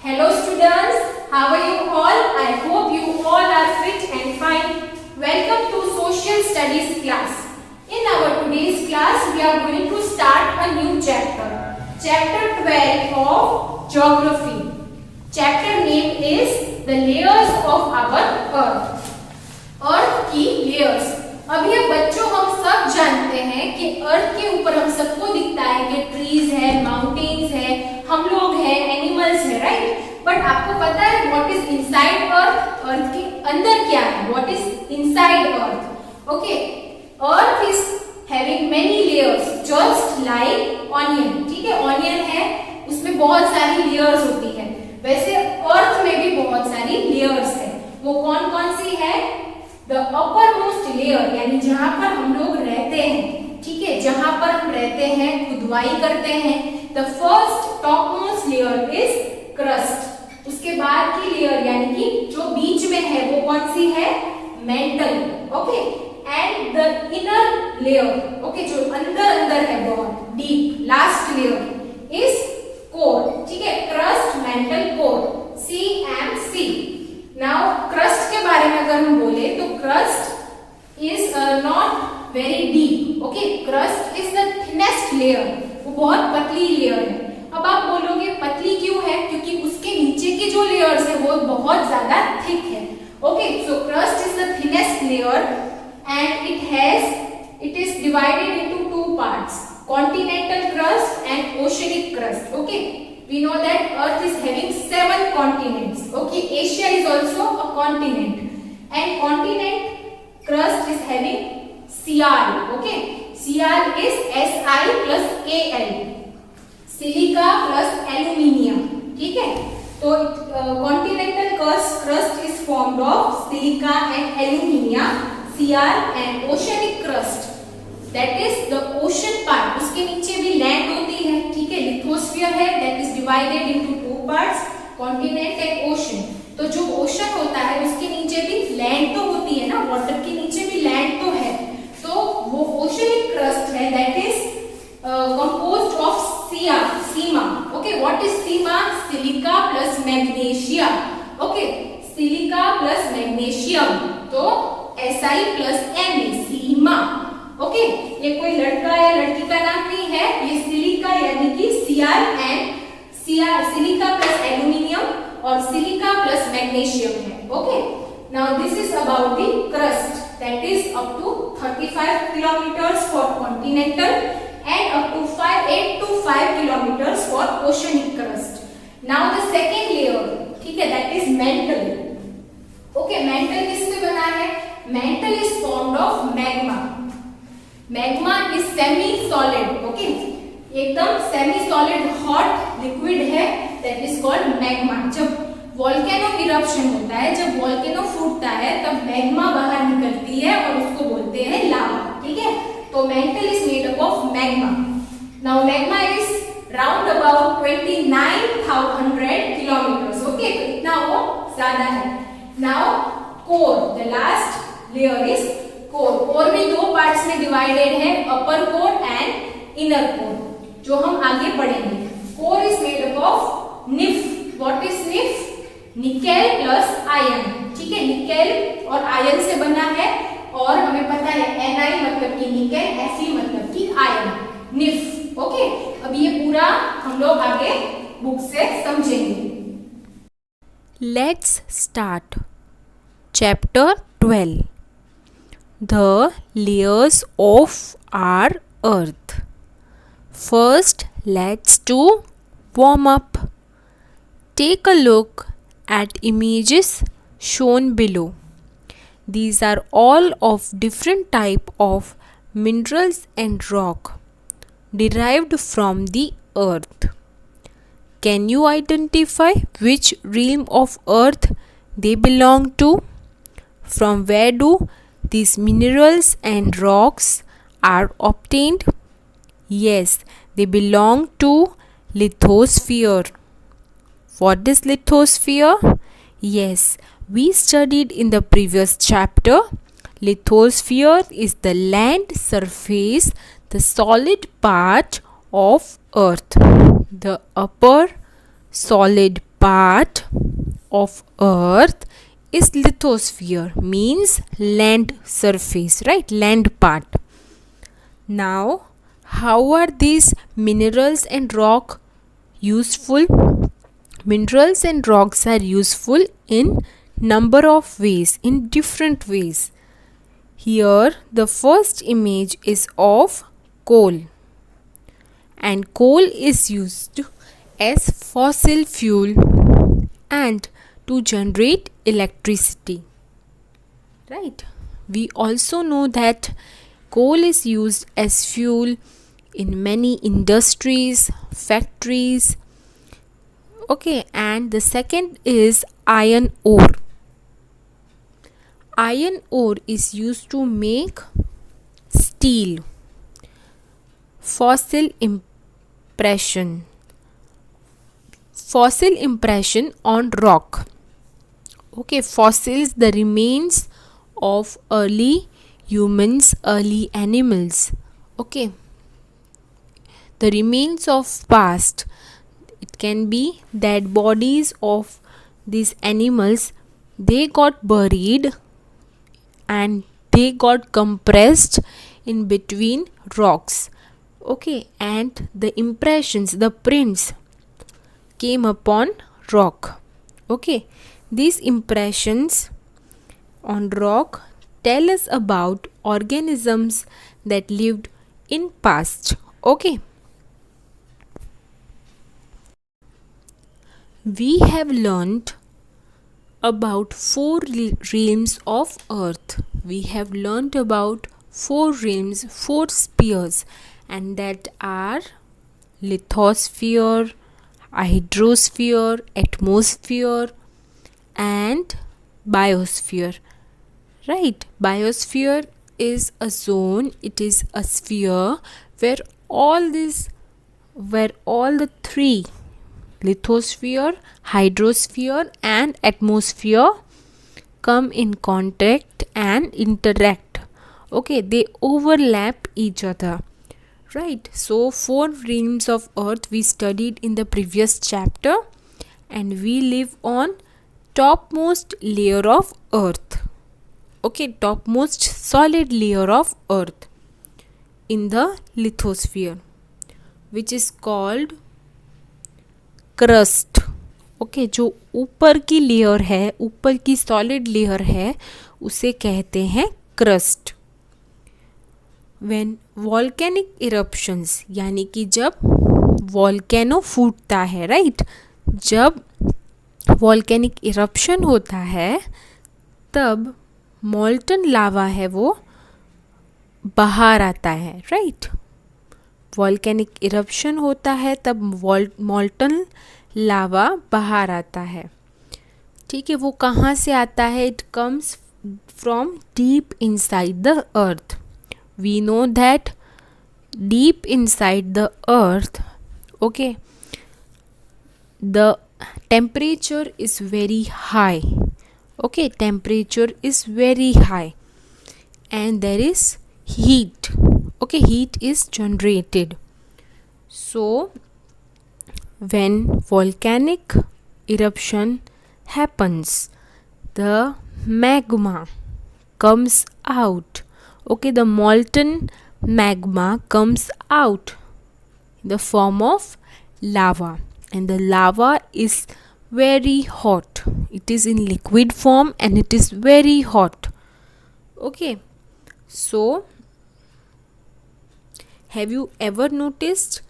Hello students, how are you all? I hope you all are fit and fine. Welcome to Social Studies class. In our today's class, we are going to start a new chapter. Chapter 12 of Geography. Chapter name is The Layers of Our Earth. अर्थ की layers. अभी अब बच्चों हम सब जानते हैं कि अर्थ के ऊपर हम सबको दिखता है कि ट्रीज है, माउंटेन्स है, हम लोग हैं, एनिमल्स है, राइट. बट आपको पता है व्हाट इज इनसाइड अर्थ? अर्थ के अंदर क्या है? What is inside earth? Okay, earth is having many layers just like onion. ठीक है, ऑनियन है, उसमें बहुत सारी लेयर्स होती है. वैसे अर्थ में भी बहुत सारी लेयर्स है. वो कौन कौन सी है? द अपर मोस्ट लेयर, यानी जहां पर हम लोग रहते हैं. ठीक है, जहां पर हम रहते हैं, खुदवाई करते हैं. The first top most layer is crust. उसके बाद की लेयर यानी कि जो बीच में है वो कौन सी है? Mental. Okay, and the inner layer, okay, जो अंदर अंदर है बहुत deep, last layer is core. ठीक है, crust, mental, core, CMC. Now crust के बारे में अगर हम बोले तो crust is not very deep. Okay, crust is the thinnest layer. वो बहुत पतली लेयर है. अब आप बोलोगे पतली क्यों है? क्योंकि उसके नीचे के जो लेयर्स है वो बहुत ज्यादा थिक है. Okay, so crust is the thinnest layer and it is divided into two parts, continental crust and oceanic crust. Okay, we know that earth is having 7 continents. Okay, Asia is also a continent and continent crust is having Cr. Okay, Cr is Si plus Al, silica plus aluminium. ठीक है, तो continental crust is formed of silica and aluminium, Cr, and oceanic crust, that is the ocean part. उसके नीचे भी land होती है. ठीक है, लिथोस्फीयर है, that is divided into two parts, continent and ocean. तो जो ओशन होता है उसके नीचे भी लैंड तो होती है ना, वाटर के नीचे भी लैंड तो है. तो वो ओशनिक क्रस्ट है, that is composed of Seema. Okay, what is Seema? Silica plus magnesium. Okay, silica plus magnesium, तो Si प्लस Na, सीमा. ओके, ये कोई लड़का या लड़की का नाम नहीं है. ये सिलिका यानी कि Cr सिलिका प्लस एल्यूमिनियम और सिलिका प्लस मैग्नीशियम है. Okay, now this is about the crust, that is up to 35 kilometres for continental and up to 8 to 5 kilometres for oceanic crust. Now the second layer, ठीक है, that is mantle. Okay, mantle किससे बना है? Mantle is formed of magma. Magma is semi solid. Okay, एकदम semi solid hot liquid है, that is called magma. जब volcano eruption होता है, जब वोल्केनो फूटता है, तब मैग्मा बाहर निकलती है और उसको बोलते हैं लावा. ठीक है, तो mental is made up of magma. Now magma is round about 29,100 kilometres. Okay, तो इतना वो ज्यादा है. Now core, the last layer is core. Core भी दो पार्ट्स में डिवाइडेड है, अपर कोर एंड इनर कोर, जो हम आगे पढ़ेंगे. Core is made up of nif. What is nif? Nickel plus ion. ठीक है, निकेल और आयन से बना है और हमें पता है Ni मतलब कि निकेल, Fe मतलब कि आयन, निफ. ओके, अब ये पूरा हम लोग आगे बुक से समझेंगे. Let's start. Chapter 12. The layers of our earth. First, let's do warm up. Take a look at images shown below. These are all of different type of minerals and rock derived from the earth. Can you identify which realm of earth they belong to? From where do these minerals and rocks are obtained? Yes, they belong to lithosphere. What is lithosphere? Yes, we studied in the previous chapter. Lithosphere is the land surface, the solid part of earth. The upper solid part of earth is lithosphere, means land surface, right? Land part. Now, how are these minerals and rock useful? Minerals and rocks are useful in number of ways, in different ways. Here the first image is of coal, and coal is used as fossil fuel and to generate electricity, right? We also know that coal is used as fuel in many industries, factories. Okay, and the second is iron ore. Iron ore is used to make steel. Fossil impression. Fossil impression on rock. Okay, fossils, the remains of early humans, early animals. Okay, the remains of past. It can be dead bodies of these animals. They got buried and they got compressed in between rocks. Okay, and the impressions, the prints came upon rock. Okay, these impressions on rock tell us about organisms that lived in past. Okay, we have learned about four realms of earth. We have learned about four realms, four spheres, and that are lithosphere, hydrosphere, atmosphere, and biosphere. Right? Biosphere is a zone, it is a sphere where all the three, lithosphere, hydrosphere, and atmosphere, come in contact and interact. Okay, they overlap each other. Right, so four realms of earth we studied in the previous chapter, and we live on topmost layer of earth. Okay, topmost solid layer of earth in the lithosphere, which is called crust. Okay, जो ऊपर की layer है, ऊपर की solid layer है, उसे कहते हैं क्रस्ट. व्हेन वॉल्केनिक इरप्शंस, यानी कि जब वॉल्केनो फूटता है, राइट, जब वॉल्केनिक इरप्शन होता है तब मॉल्टन लावा है वो बाहर आता है. राइट, वॉल्केनिक इरप्शन होता है तब मॉल्टन लावा बाहर आता है. ठीक है, वो कहाँ से आता है? It comes from deep inside the earth. We know that deep inside the earth, okay, the temperature is very high. Okay, temperature is very high and there is heat. Okay, heat is generated. So when volcanic eruption happens, the magma comes out. Okay, the molten magma comes out in the form of lava, and the lava is very hot. It is in liquid form and it is very hot. Okay, so have you ever noticed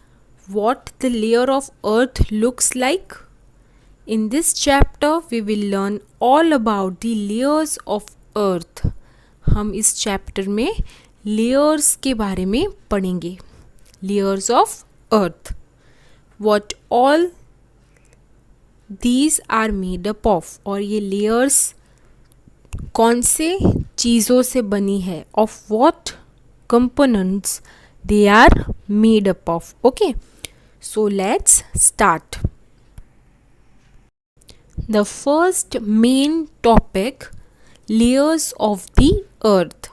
what the layer of earth looks like? In this chapter we will learn all about the layers of earth. हम इस chapter में layers के बारे में पढ़ेंगे. Layers of earth. What all these are made up of, और ये layers कौन से चीज़ों से बनी है, of what components they are made up of. Okay, so let's start. The first main topic, layers of the earth.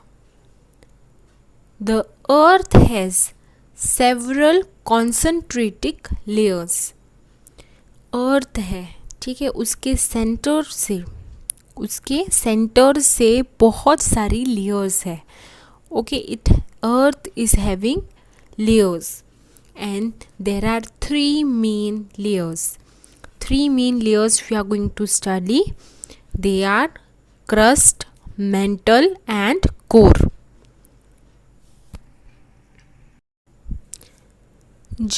The earth has several concentric layers. अर्थ है, ठीक है, उसके सेंटर से बहुत सारी लेयर्स है. Okay, earth is having layers and there are three main layers we are going to study. They are crust, mantle and core.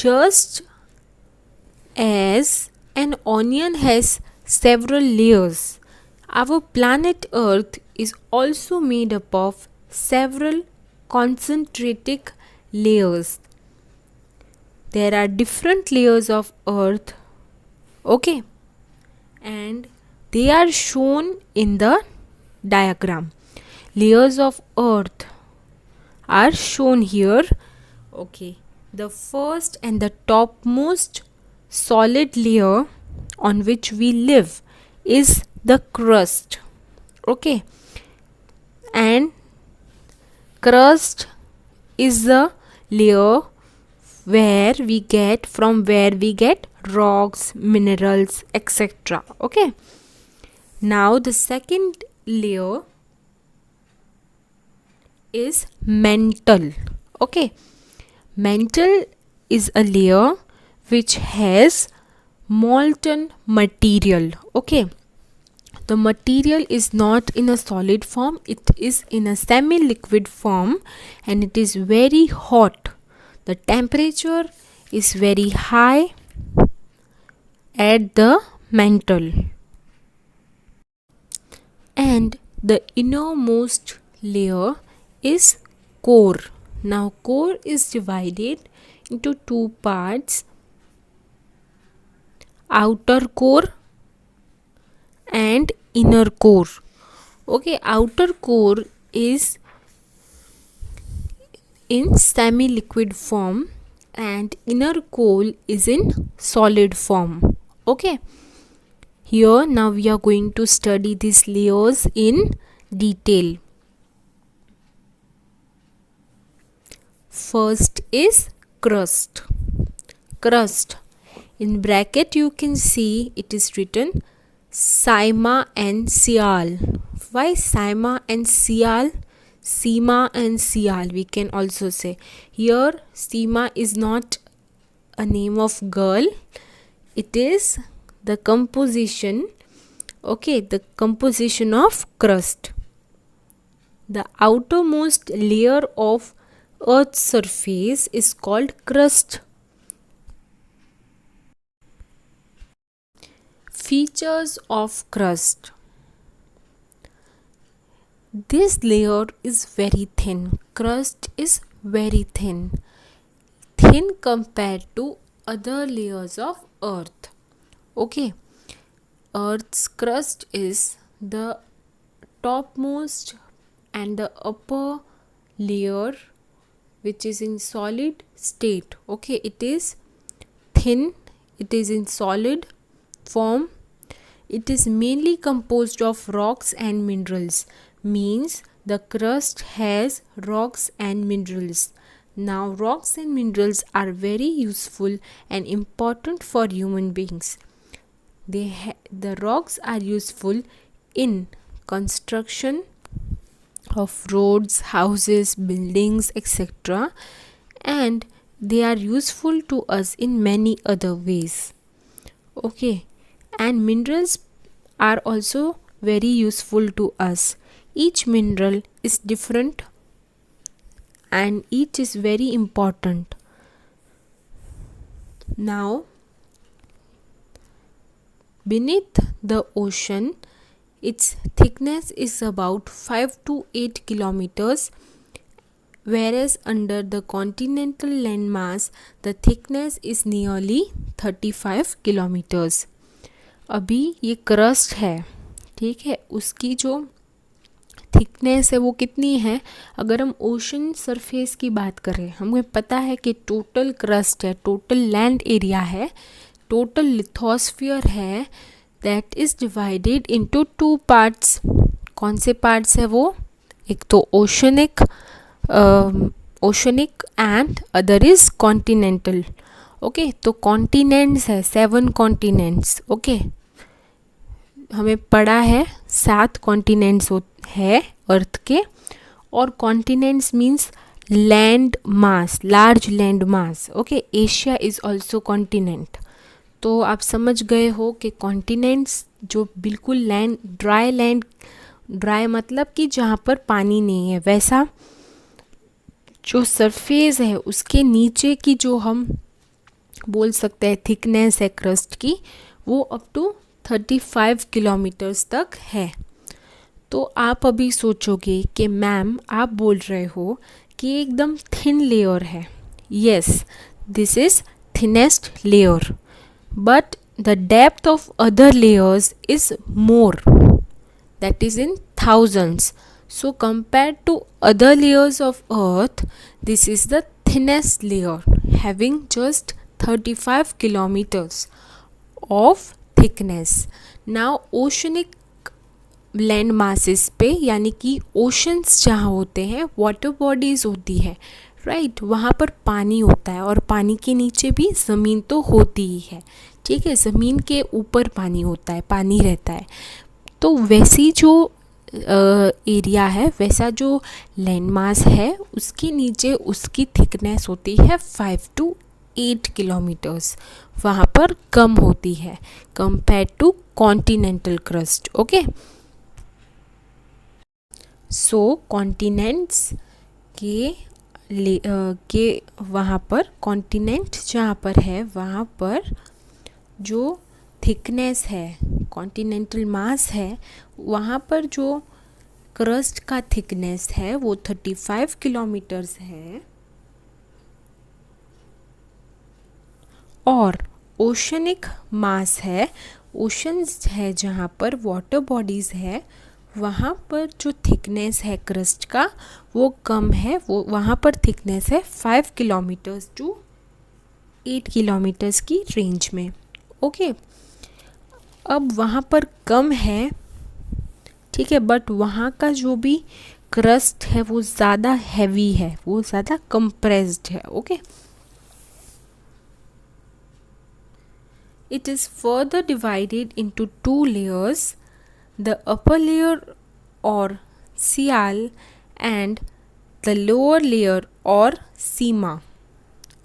Just as an onion has several layers, our planet Earth is also made up of several concentric layers. There are different layers of Earth, okay, and they are shown in the diagram. Layers of Earth are shown here. Okay, the first and the topmost solid layer on which we live is the crust. Okay, and crust is the layer where we get rocks, minerals, etc. Okay, now the second layer is mantle. Okay, mantle is a layer which has molten material. Okay, the material is not in a solid form, it is in a semi-liquid form and it is very hot. The temperature is very high at the mantle. And the innermost layer is core. Now core is divided into two parts, outer core and inner core. Okay, outer core is in semi-liquid form and inner core is in solid form. Okay, here now we are going to study these layers in detail. First is crust. In bracket you can see it is written Sima and Sial. Why Sima and Sial? Sima and Sial we can also say. Here Sima is not a name of girl, it is the composition. Okay, the composition of crust. The outermost layer of Earth's surface is called crust. Features of crust. This layer is very thin. Crust is very thin compared to other layers of Earth. Okay, Earth's crust is the topmost and the upper layer which is in solid state. Okay, it is thin, it is in solid form. It is mainly composed of rocks and minerals. Means the crust has rocks and minerals. Now rocks and minerals are very useful and important for human beings. The rocks are useful in construction of roads, houses, buildings, etc. and they are useful to us in many other ways. Okay, and minerals are also very useful to us. Each mineral is different and each is very important. Now, beneath the ocean, its thickness is about 5 to 8 kilometers, whereas under the continental landmass, the thickness is nearly 35 kilometers. अभी ये crust है, ठीक है, उसकी जो thickness है वो कितनी है. अगर हम ओशन सरफेस की बात करें, हमें पता है कि टोटल क्रस्ट है, टोटल लैंड एरिया है, टोटल लिथोस्फीयर है, that is divided into two parts. कौन से पार्ट्स है वो? एक तो oceanic and other is continental. Okay, तो कॉन्टिनेंट्स है, 7 कॉन्टिनेंट्स. ओके, हमें पढ़ा है 7 कॉन्टिनेंट्स है अर्थ के, और continents means land mass, large land mass. Okay, Asia is also continent. तो आप समझ गए हो कि कॉन्टिनेंट्स जो बिल्कुल लैंड, ड्राई मतलब कि जहाँ पर पानी नहीं है, वैसा जो सरफेस है उसके नीचे की जो हम बोल सकते हैं थिकनेस है क्रस्ट की, वो अप टू 35 किलोमीटर्स तक है। तो आप अभी सोचोगे कि मैम आप बोल रहे हो कि एकदम थिन लेयर है। Yes, this is thinnest layer, but the depth of other layers is more, that is in thousands. So compared to other layers of earth, this is the thinnest layer, having just 35 kilometers of thickness. Now oceanic land masses पे, यानी कि oceans जहाँ होते हैं, water bodies होती है, right, वहाँ पर पानी होता है, और पानी के नीचे भी ज़मीन तो होती ही है, ठीक है, ज़मीन के ऊपर पानी होता है, पानी रहता है। तो वैसी जो एरिया है, वैसा जो लैंड मास है, उसके नीचे उसकी थिकनेस होती है 5 to 8 किलोमीटर्स, वहाँ पर कम होती है compare to continental crust. Okay, so continents के वहाँ पर, कॉन्टिनेंट जहाँ पर है वहाँ पर जो थिकनेस है, कॉन्टिनेंटल मास है, वहाँ पर जो क्रस्ट का थिकनेस है वो 35 किलोमीटर्स है, और ओशनिक मास है, ओशंस है जहाँ पर वाटर बॉडीज़ है, वहाँ पर जो थिकनेस है क्रस्ट का वो कम है, वो वहाँ पर थिकनेस है 5 किलोमीटर्स टू 8 किलोमीटर्स की रेंज में। ओके, अब वहाँ पर कम है, ठीक है, बट वहाँ का जो भी क्रस्ट है वो ज़्यादा हैवी है, वो ज़्यादा कंप्रेस्ड है। Okay, it is further divided into 2 layers, the upper layer और सियाल एंड द लोअर लेयर और सीमा।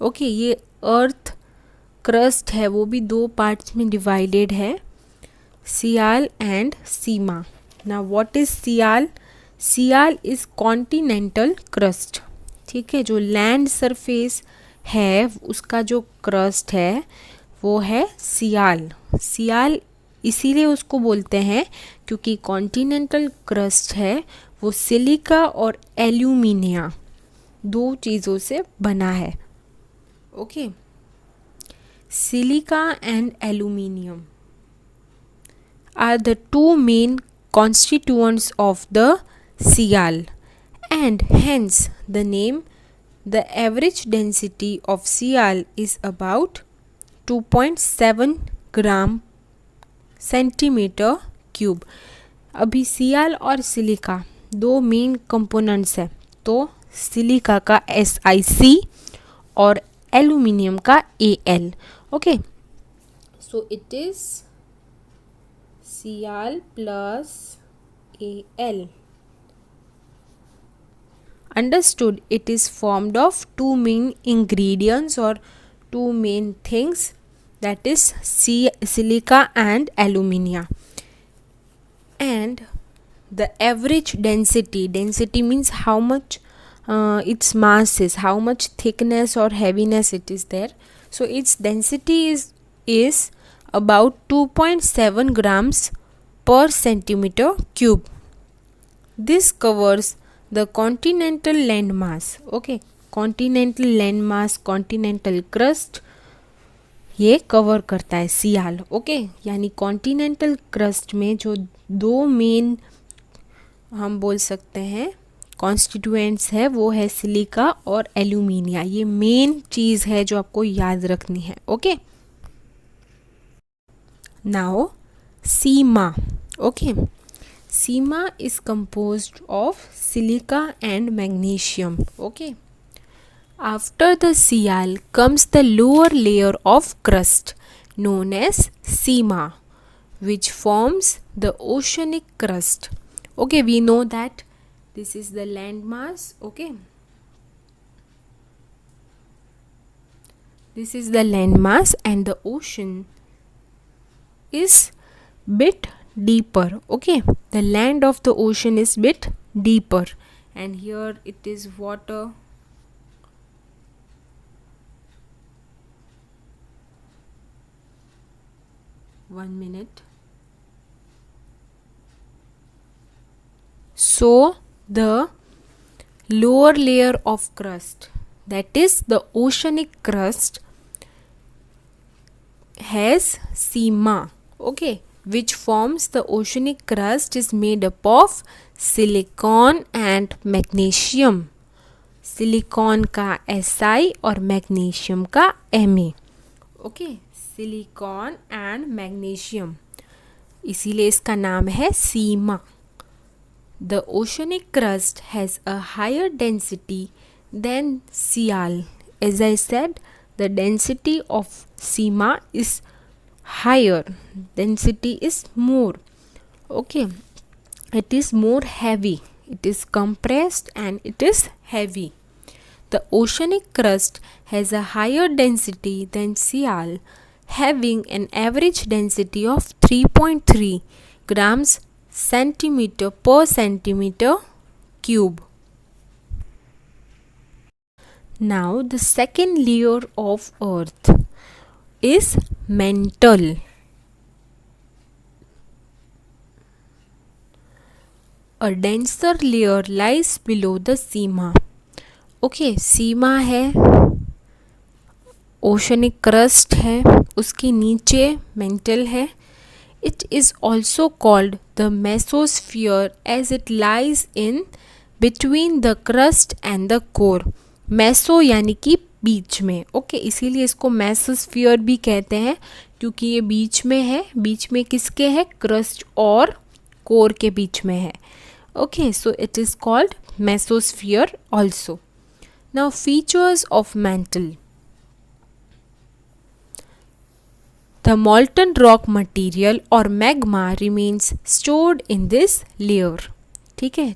ओके, ये अर्थ क्रस्ट है वो भी 2 पार्ट्स में डिवाइडेड है, सियाल एंड सीमा। ना what is sial? Sial is continental crust, ठीक है, जो लैंड सरफेस है उसका जो क्रस्ट है वो है सियाल। सियाल इसीलिए उसको बोलते हैं क्योंकि कॉन्टिनेंटल क्रस्ट है वो सिलिका और एल्यूमिनिया 2 चीज़ों से बना है। Okay, silica and aluminium are the 2 main constituents of the sial, and hence the name. The average density of sial is about 2.7 gram centimeter cube. अभी सियाल और सिलिका 2 मेन कंपोनेंट्स है, तो सिलिका का SiC और एल्यूमिनियम का Al. Okay, so it is Sial plus Al. Understood? It is formed of 2 main ingredients or 2 main things, that is silica and alumina. And the average density, density means how much its mass is, how much thickness or heaviness it is there. So its density is about 2.7 grams per centimeter cube. This covers the continental landmass. Okay, continental landmass, continental crust ये cover करता है सियाल। Okay, यानी continental crust में जो 2 main हम बोल सकते हैं कॉन्स्टिट्यूएंट्स है वो है सिलिका और एल्यूमिनिया। ये मेन चीज़ है जो आपको याद रखनी है। Okay, now sema. Okay, sema is composed of silica and magnesium. Okay, after the sial comes the lower layer of crust known as sema, which forms the oceanic crust. Okay, we know that this is the landmass. Okay, this is the landmass and the ocean is bit deeper. Okay, the land of the ocean is bit deeper, and here it is water. One minute. So the lower layer of crust, that is the oceanic crust, has seema. Okay, which forms the oceanic crust is made up of silicon and magnesium. Silicon का Si और magnesium का Ma. Okay, silicon and magnesium, इसीलिए इसका नाम है sima. The oceanic crust has a higher density than sial. As I said, the density of sima is higher, density is more. Okay, it is more heavy, it is compressed and it is heavy. The oceanic crust has a higher density than Sial, having an average density of 3.3 grams centimeter per centimeter cube. Now the second layer of earth is mantle. A denser layer lies below the seema. Okay, सीमा है, oceanic crust है, उसके नीचे mental है. It is also called the mesosphere as it lies in between the crust and the core. Meso यानी कि बीच में. Okay, इसीलिए इसको मेसोस्फीयर भी कहते हैं, क्योंकि ये बीच में है. बीच में किसके है? क्रस्ट और कोर के बीच में है. Okay, so it is called mesosphere also. Now features of mantle. The molten rock material और magma remains stored in this layer. ठीक है,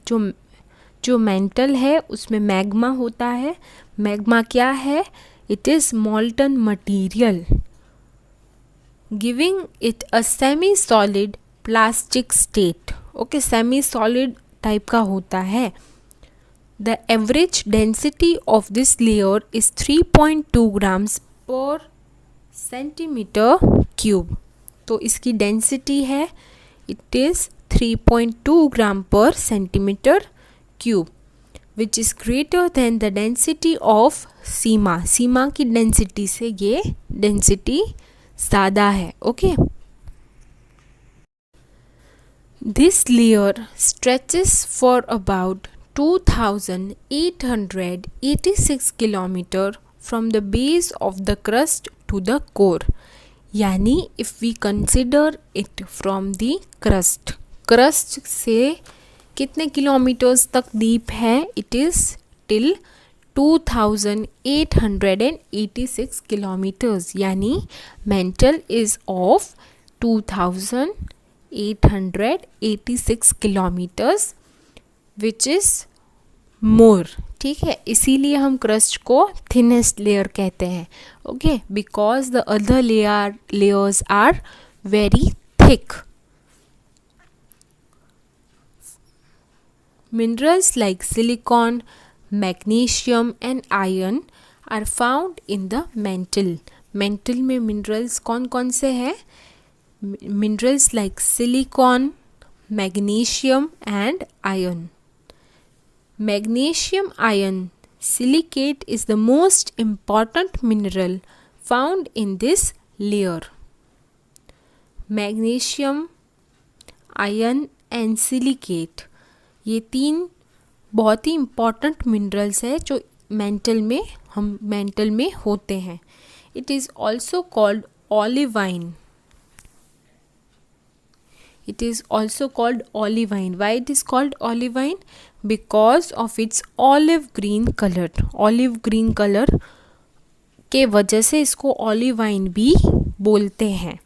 जो मेंटल है उसमें मैग्मा होता है. मैग्मा क्या है? It is molten material, giving it a semi solid plastic state. Okay, semi solid type का होता है. The average density of this layer is 3.2 grams पर सेंटीमीटर क्यूब. तो इसकी डेंसिटी है, इट इज़ 3.2 ग्राम पर centimetre cube, which is greater than the density of सीमा. सीमा की density से ये डेंसिटी ज़्यादा है. Okay, this layer stretches for about 2886 kilometer from the base of the crust to the core. यानी if we consider it from the crust, crust से कितने kilometres तक deep है? It is till 2886 kilometres. यानी mantle is of 2886 kilometres, which is more. ठीक है, इसीलिए हम क्रस्ट को थिनेस्ट लेयर कहते हैं. Okay, because the other layers are very thick. Minerals like silicon, magnesium and iron are found in the mantle. Mantle में minerals कौन कौन से हैं? Minerals like silicon, magnesium and iron. Magnesium iron silicate is the most important mineral found in this layer. Magnesium, iron and silicate, ये तीन बहुत ही important minerals है जो मेंटल में होते हैं. It is also called Olivine. It is also called olivine. Why it is called olivine? Because of its olive green color. Olive green color के वजह से इसको olivine भी बोलते हैं.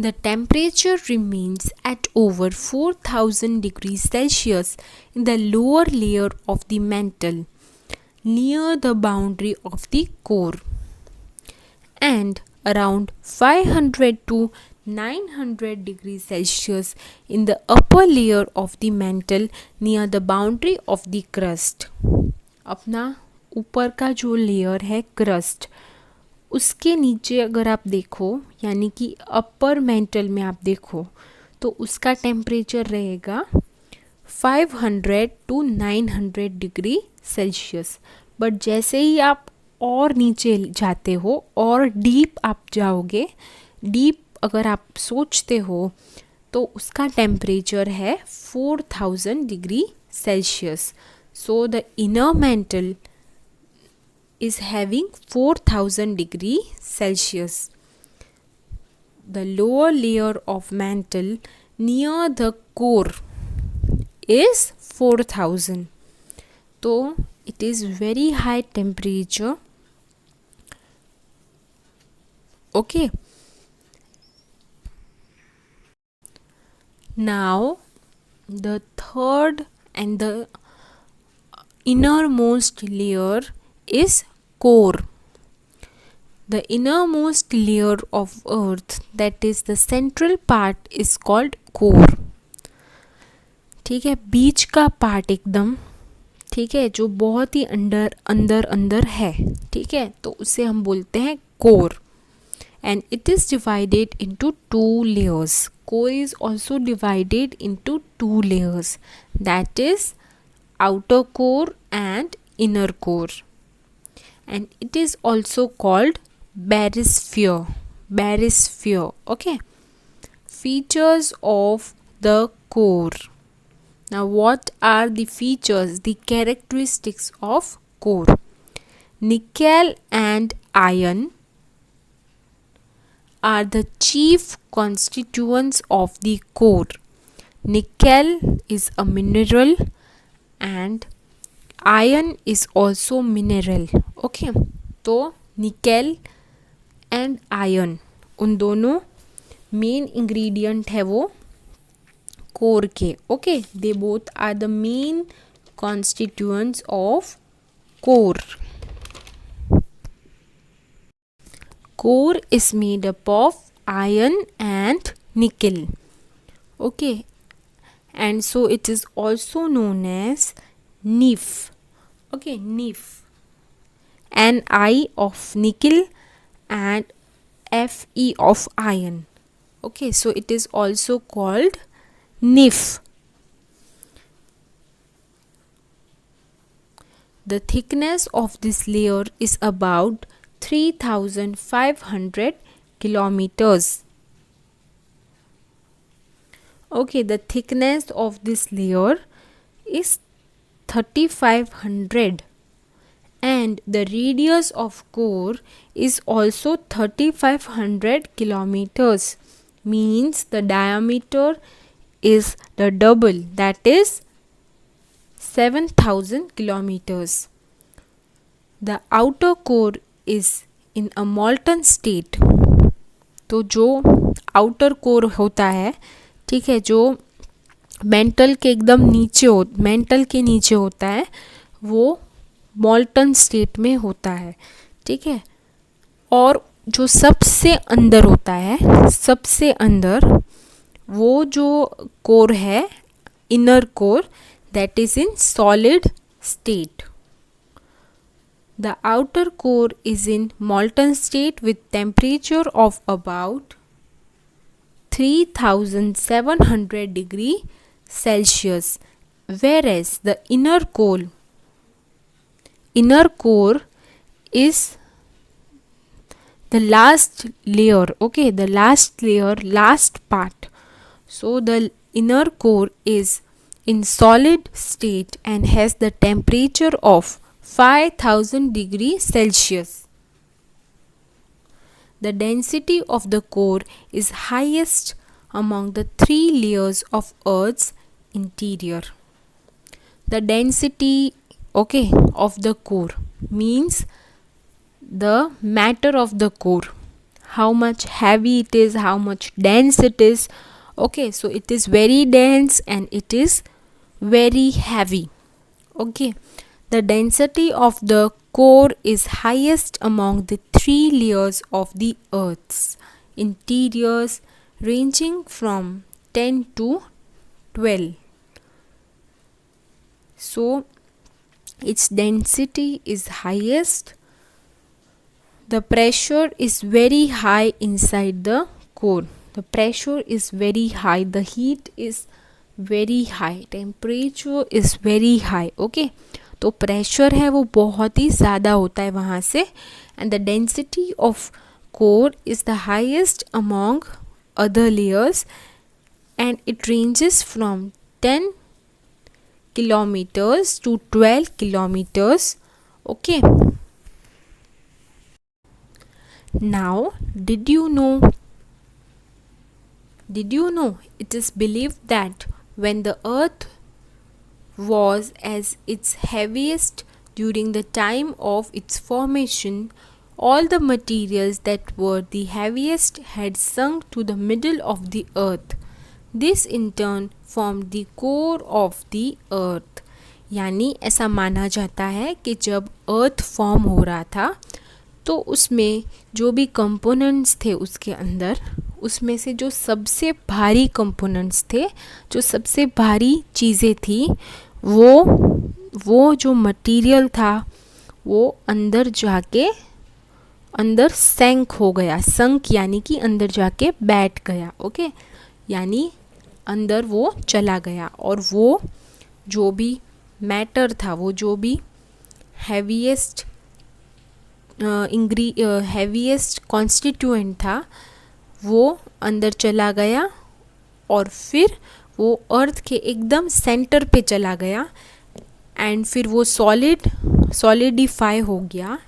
The temperature remains at over 4000 degrees Celsius in the lower layer of the mantle, near the boundary of the core, and around 500 to 900 degrees Celsius in the upper layer of the mantle near the boundary of the crust. अपना ऊपर का जो layer है crust, उसके नीचे अगर आप देखो यानी कि अपर मेंटल में आप देखो तो उसका टेम्परेचर रहेगा 500 टू 900 डिग्री सेल्सियस. बट जैसे ही आप और नीचे जाते हो और डीप आप जाओगे, डीप अगर आप सोचते हो तो उसका टेम्परेचर है 4000 degree Celsius. So the inner mental is having 4000 degree Celsius. The lower layer of mantle near the core is 4000. So it is very high temperature. Okay. Now the third and the innermost layer is core. The innermost layer of earth, that is the central part, is called core. ठीक है, बीच का part एकदम, ठीक है, जो बहुत ही अंदर अंदर अंदर है, ठीक है, तो उसे हम बोलते हैं core. And it is divided into two layers. Core is also divided into two layers, that is outer core and inner core. And it is also called barysphere. Barysphere. Okay. Features of the core. Now, what are the features, the characteristics of core? Nickel and iron are the chief constituents of the core. Nickel is a mineral and iron is also mineral. Okay, तो nickel and iron उन दोनों main ingredient है वो core के. Okay, they both are the main constituents of core. Core is made up of iron and nickel. Okay, and so it is also known as NiF. Okay, NiF. Ni of nickel and Fe of iron. Okay, so it is also called NiF. The thickness of this layer is about 3500 kilometers. Okay, the thickness of this layer is 3500 and the radius of core is also 3500 kilometers, means the diameter is the double, that is 7000 kilometers. The outer core is in a molten state. तो जो outer core होता है, ठीक है, जो mental के एकदम नीचे मेंटल के नीचे होता है, वो मॉल्टन स्टेट में होता है. ठीक है, और जो सबसे अंदर होता है, सबसे अंदर वो जो कोर है, inner core, that is in solid state. The outer core is in मॉल्टन state with temperature of about 3700 degree Celsius, whereas the inner core is the last layer. Okay, the last layer, last part. So the inner core is in solid state and has the temperature of 5000 degrees Celsius. The density of the core is highest among the three layers of Earth's interior. The density, okay, of the core means the matter of the core, how much heavy it is, how much dense it is. Okay, so it is very dense and it is very heavy. Okay, the density of the core is highest among the three layers of the Earth's interiors, ranging from 10 to 12. So its density is highest. The pressure is very high inside the core. The pressure is very high. The heat is very high. Temperature is very high. Okay, तो pressure है वो बहुत ही ज़्यादा होता है वहाँ से. And the density of core is the highest among other layers and it ranges from 10 kilometers to 12 kilometers. Okay, now did you know it is believed that when the earth was at its heaviest during the time of its formation, all the materials that were the heaviest had sunk to the middle of the earth. This in turn formed the core of the earth. यानी ऐसा माना जाता है कि जब अर्थ form हो रहा था तो उसमें जो भी कंपोनेंट्स थे उसके अंदर, उसमें से जो सबसे भारी कंपोनेंट्स थे, जो सबसे भारी चीज़ें थी, वो जो मटेरियल था वो अंदर जाके अंदर सैंक हो गया. संक यानी कि अंदर जाके बैठ गया. ओके, यानी अंदर वो चला गया और वो जो भी मैटर था, वो जो भी हैवीएस्ट हैवीएस्ट कॉन्स्टिट्यूएंट था वो अंदर चला गया और फिर वो अर्थ के एकदम सेंटर पे चला गया एंड फिर वो सॉलिडिफाई हो गया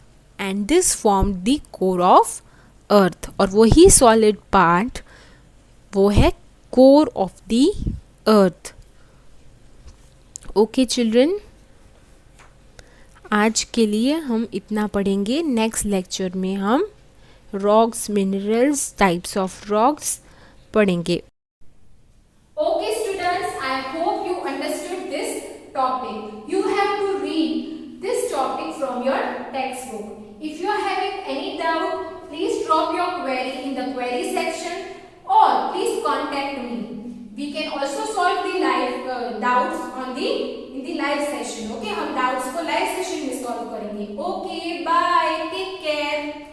and this form the core of earth. और वही सॉलिड पार्ट वो है core of the earth. Okay children, आज के लिए हम इतना पढ़ेंगे. नेक्स्ट लेक्चर में हम rocks, minerals, types of rocks पढ़ेंगे. Okay students, I hope you understood this topic. You have to read this topic from your textbook. If you are having any doubt, please drop your query in the query section or please contact me. We can also solve the live doubts in the live session. Okay, हम doubts को live session में solve करेंगे. Okay, bye, take care.